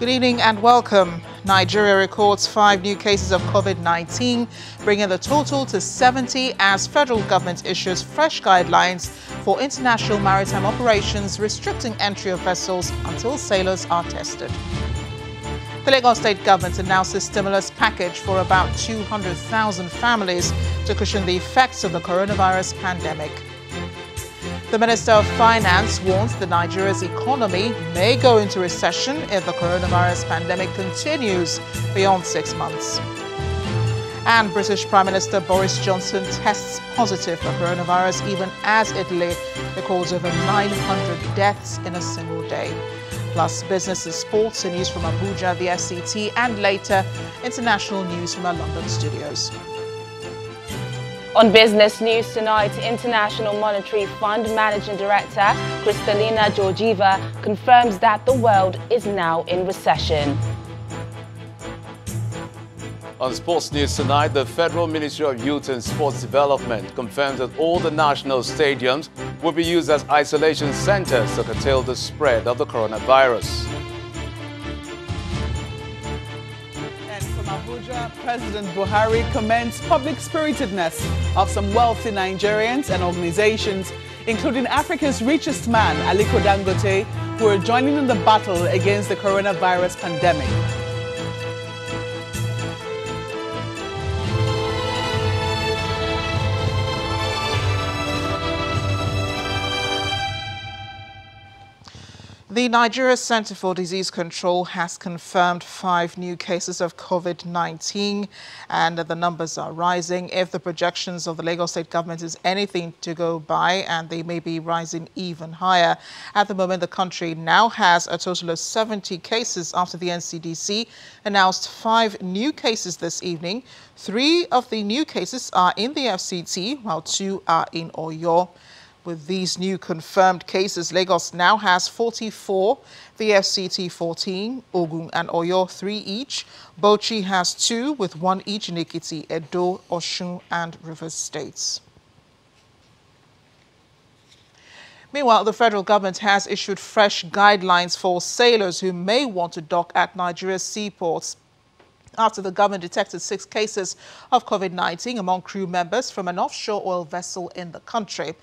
Good evening and welcome. Nigeria records 5 new cases of COVID-19, bringing the total to 70 as federal government issues fresh guidelines for international maritime operations, restricting entry of vessels until sailors are tested. The Lagos State government announced a stimulus package for about 200,000 families to cushion the effects of the coronavirus pandemic. The Minister of Finance warns that Nigeria's economy may go into recession if the coronavirus pandemic continues beyond 6 months. And British Prime Minister Boris Johnson tests positive for coronavirus even as Italy records over 900 deaths in a single day. Plus business and sports and news from Abuja, the FCT, and later international news from our London studios. On business news tonight, International Monetary Fund Managing Director Kristalina Georgieva confirms that the world is now in recession. On sports news tonight, the Federal Ministry of Youth and Sports Development confirms that all the national stadiums will be used as isolation centers to curtail the spread of the coronavirus. Abuja, President Buhari commends public spiritedness of some wealthy Nigerians and organizations, including Africa's richest man, Aliko Dangote, who are joining in the battle against the coronavirus pandemic. The Nigeria Center for Disease Control has confirmed 5 new cases of COVID-19, and the numbers are rising. If the projections of the Lagos State government is anything to go by, and they may be rising even higher. At the moment, the country now has a total of 70 cases after the NCDC announced 5 new cases this evening. 3 of the new cases are in the FCT, while 2 are in Oyo. With these new confirmed cases, Lagos now has 44, the FCT 14, Ogun and Oyo 3 each. Bauchi has 2 with 1 each in Ekiti, Edo, Osun and Rivers states. Meanwhile, the federal government has issued fresh guidelines for sailors who may want to dock at Nigeria's seaports after the government detected 6 cases of COVID-19 among crew members from an offshore oil vessel in the country.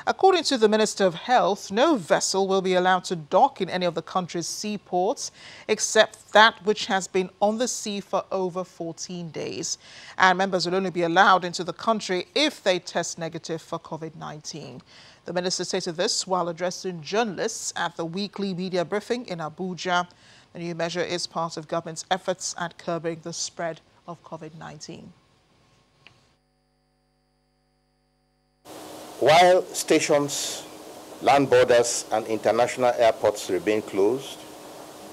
According to the Minister of Health, no vessel will be allowed to dock in any of the country's seaports except that which has been on the sea for over 14 days. And members will only be allowed into the country if they test negative for COVID-19. The minister stated this while addressing journalists at the weekly media briefing in Abuja. The new measure is part of government's efforts at curbing the spread of COVID-19. While stations, land borders, and international airports remain closed,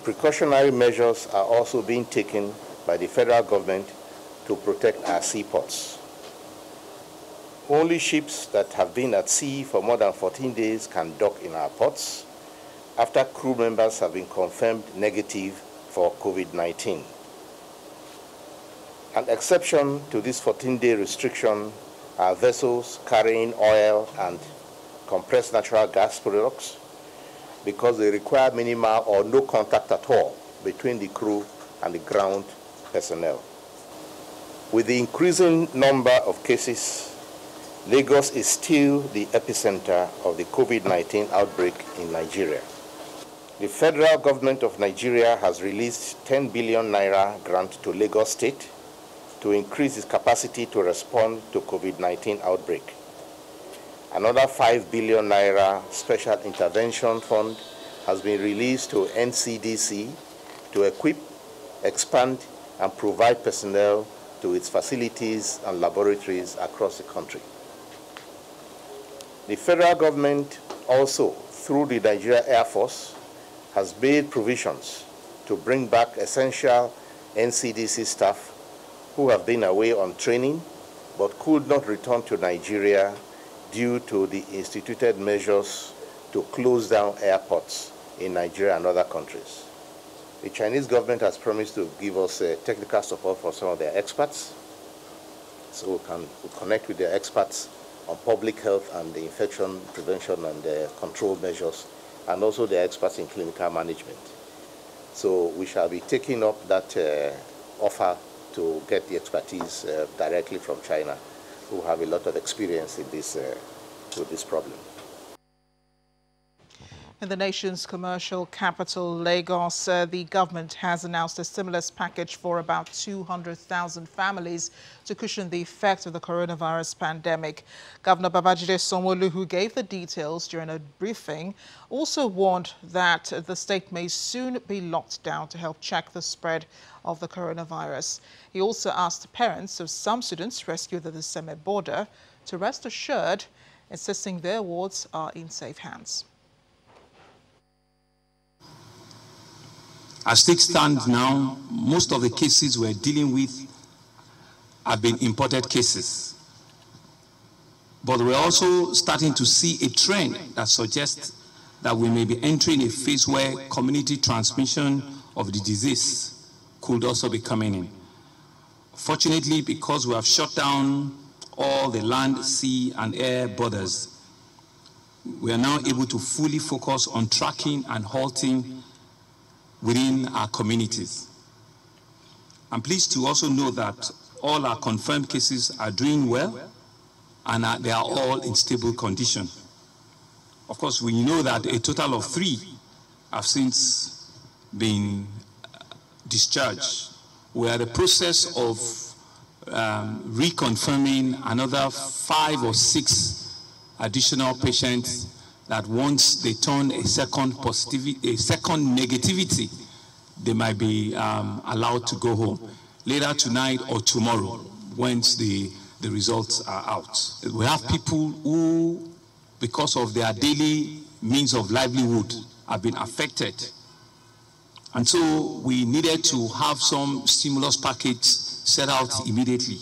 precautionary measures are also being taken by the federal government to protect our seaports. Only ships that have been at sea for more than 14 days can dock in our ports after crew members have been confirmed negative for COVID-19. An exception to this 14-day restriction are vessels carrying oil and compressed natural gas products because they require minimal or no contact at all between the crew and the ground personnel. With the increasing number of cases, Lagos is still the epicenter of the COVID-19 outbreak in Nigeria. The federal government of Nigeria has released 10 billion naira grant to Lagos State to increase its capacity to respond to COVID-19 outbreak. Another 5 billion naira special intervention fund has been released to NCDC to equip, expand, and provide personnel to its facilities and laboratories across the country. The federal government also, through the Nigeria Air Force, has made provisions to bring back essential NCDC staff who have been away on training but could not return to Nigeria due to the instituted measures to close down airports in Nigeria and other countries. The Chinese government has promised to give us technical support for some of their experts, so we can connect with their experts on public health and the infection prevention and control measures, and also their experts in clinical management. So we shall be taking up that offer to get the expertise directly from China, who have a lot of experience in this, with this problem. In the nation's commercial capital, Lagos, the government has announced a stimulus package for about 200,000 families to cushion the effect of the coronavirus pandemic. Governor Babajide Sanwo-Olu, who gave the details during a briefing, also warned that the state may soon be locked down to help check the spread of the coronavirus. He also asked parents of some students rescued at the Seme border to rest assured, insisting their wards are in safe hands. As things stand now, most of the cases we're dealing with have been imported cases. But we're also starting to see a trend that suggests that we may be entering a phase where community transmission of the disease could also be coming in. Fortunately, because we have shut down all the land, sea, and air borders, we are now able to fully focus on tracking and halting within our communities. I'm pleased to also know that all our confirmed cases are doing well and they are all in stable condition. Of course, we know that a total of 3 have since been discharged. We are in the process of reconfirming another 5 or 6 additional patients that once they turn a second negativity, they might be allowed to go home later tonight or tomorrow once the results are out. We have people who, because of their daily means of livelihood, have been affected. And so we needed to have some stimulus package set out immediately.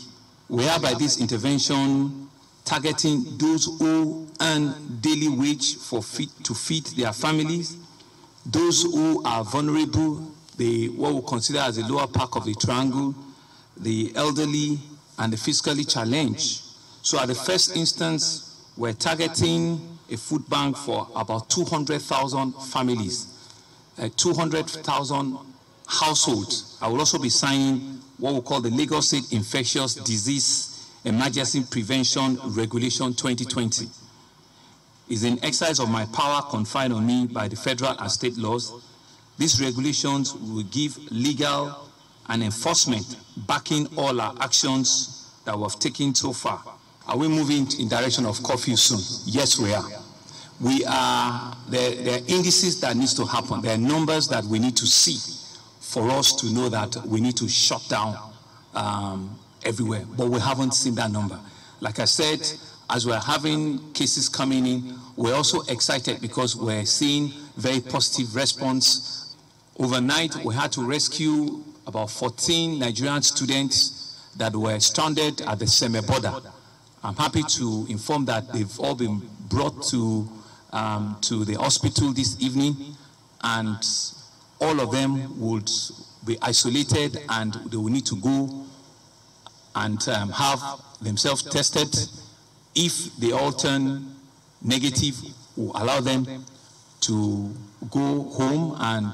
We are by this intervention targeting those who earn daily wage to feed their families, those who are vulnerable, what we consider as the lower part of the triangle, the elderly, and the physically challenged. So at the first instance, we're targeting a food bank for about 200,000 families, 200,000 households. I will also be signing what we call the Lagos State Infectious Disease Emergency Prevention Regulation 2020. Is an exercise of my power conferred on me by the federal and state laws. These regulations will give legal and enforcement backing all our actions that we have taken so far. Are we moving in direction of curfew soon? Yes, we are. There are indices that needs to happen. There are numbers that we need to see for us to know that we need to shut down everywhere, but we haven't seen that number. Like I said, as we're having cases coming in, we're also excited because we're seeing very positive response. Overnight, we had to rescue about 14 Nigerian students that were stranded at the Seme border. I'm happy to inform that they've all been brought to the hospital this evening, and all of them would be isolated and they will need to go and have themselves tested. If they all turn negative, we'll allow them to go home and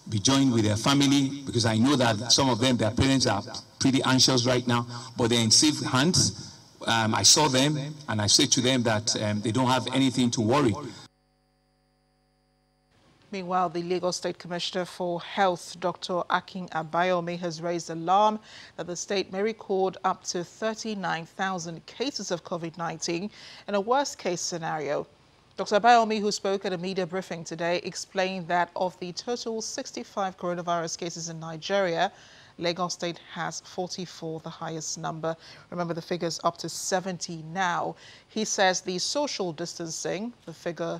be joined with their family, because I know that some of them, their parents are pretty anxious right now, but they're in safe hands. I saw them and I said to them that they don't have anything to worry. Meanwhile, the Lagos State Commissioner for Health, Dr. Akin Abayomi, has raised alarm that the state may record up to 39,000 cases of COVID-19 in a worst-case scenario. Dr. Abayomi, who spoke at a media briefing today, explained that of the total 65 coronavirus cases in Nigeria, Lagos State has 44, the highest number. Remember, the figure's up to 70 now. He says the social distancing, the figure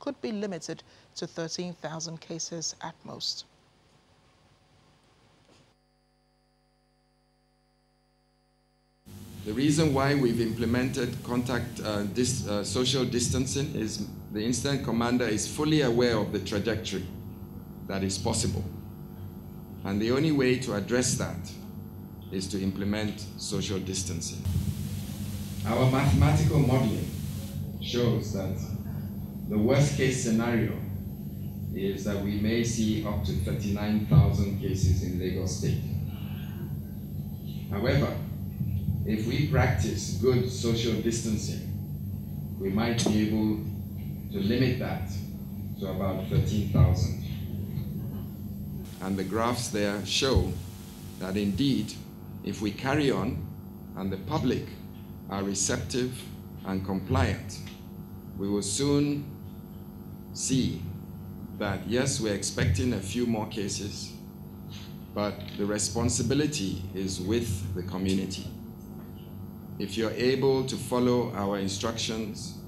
could be limited to 13,000 cases at most. The reason why we've implemented social distancing is the incident commander is fully aware of the trajectory that is possible. And the only way to address that is to implement social distancing. Our mathematical modeling shows that the worst case scenario is that we may see up to 39,000 cases in Lagos State. However, if we practice good social distancing, we might be able to limit that to about 13,000. And the graphs there show that indeed, if we carry on and the public are receptive and compliant, we will soon see that yes, we're expecting a few more cases, but the responsibility is with the community. If you're able to follow our instructions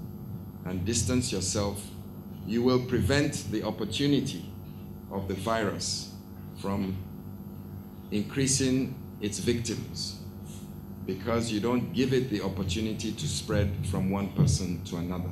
and distance yourself, you will prevent the opportunity of the virus from increasing its victims, because you don't give it the opportunity to spread from one person to another.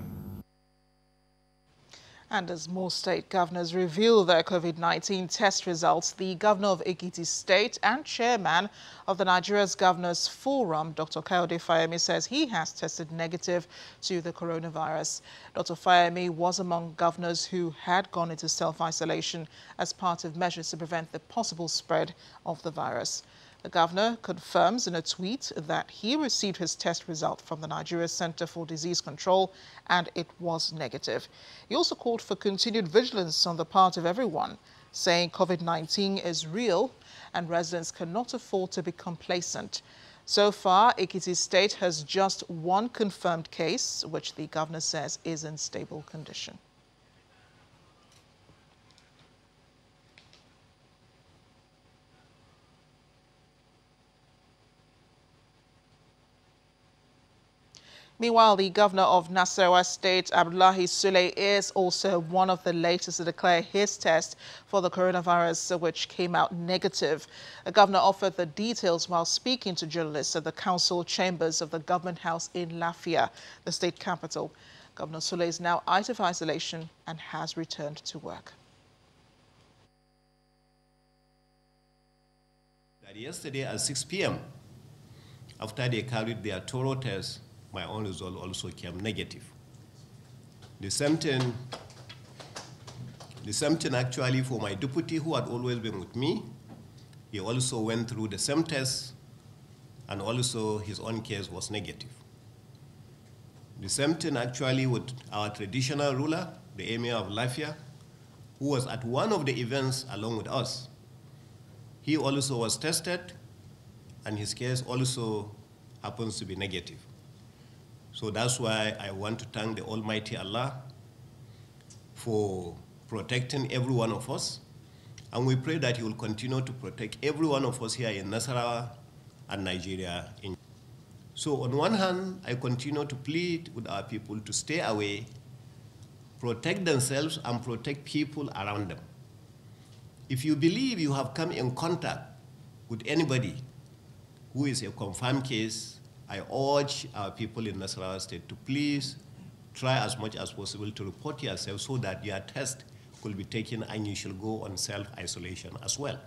And as more state governors reveal their COVID-19 test results, the governor of Ekiti State and chairman of the Nigeria's Governors Forum, Dr. Kayode Fayemi, says he has tested negative to the coronavirus. Dr. Fayemi was among governors who had gone into self-isolation as part of measures to prevent the possible spread of the virus. The governor confirms in a tweet that he received his test result from the Nigeria Center for Disease Control and it was negative. He also called for continued vigilance on the part of everyone, saying COVID-19 is real and residents cannot afford to be complacent. So far, Ekiti State has just one confirmed case, which the governor says is in stable condition. Meanwhile, the governor of Nasarawa State, Abdullahi Sule, is also one of the latest to declare his test for the coronavirus, which came out negative. The governor offered the details while speaking to journalists at the council chambers of the government house in Lafia, the state capital. Governor Sule is now out of isolation and has returned to work. Yesterday at 6 p.m., after they carried their thorough test, my own result also came negative. The same thing actually for my deputy who had always been with me. He also went through the same test and also his own case was negative. The same thing actually with our traditional ruler, the Emir of Lafia, who was at one of the events along with us. He also was tested and his case also happens to be negative. So that's why I want to thank the Almighty Allah for protecting every one of us. And we pray that He will continue to protect every one of us here in Nasarawa and Nigeria. So on one hand, I continue to plead with our people to stay away, protect themselves and protect people around them. If you believe you have come in contact with anybody who is a confirmed case, I urge our people in Nasarawa State to please try as much as possible to report yourself so that your test could be taken and you should go on self-isolation as well.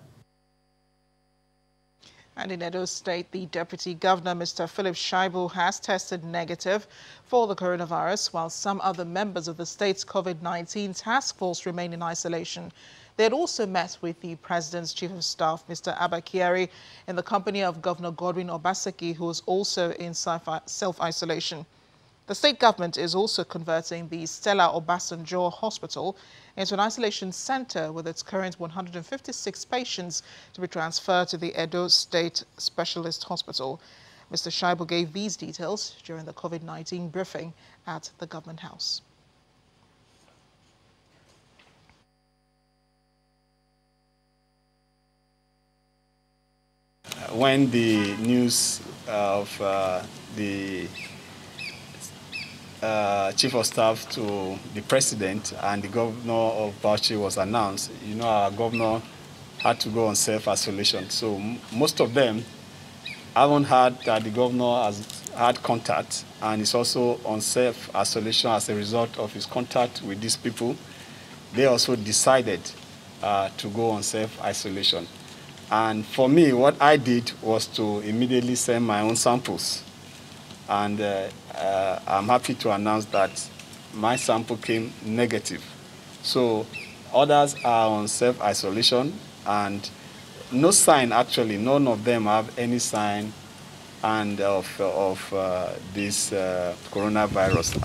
And in Edo State, the Deputy Governor, Mr. Philip Shaibu, has tested negative for the coronavirus, while some other members of the state's COVID-19 task force remain in isolation. They had also met with the President's Chief of Staff, Mr. Abba Kyari, in the company of Governor Godwin Obaseki, who is also in self-isolation. The state government is also converting the Stella Obasanjo Hospital into an isolation center with its current 156 patients to be transferred to the Edo State Specialist Hospital. Mr. Shaibu gave these details during the COVID-19 briefing at the Government House. When the news of the Chief of Staff to the President and the Governor of Bauchi was announced, you know, our governor had to go on self-isolation. So most of them haven't heard that the governor has had contact and is also on self-isolation as a result of his contact with these people. They also decided to go on self-isolation. And for me, what I did was to immediately send my own samples. And I'm happy to announce that my sample came negative. So Others are on self-isolation, and no sign, actually, none of them have any sign of this coronavirus.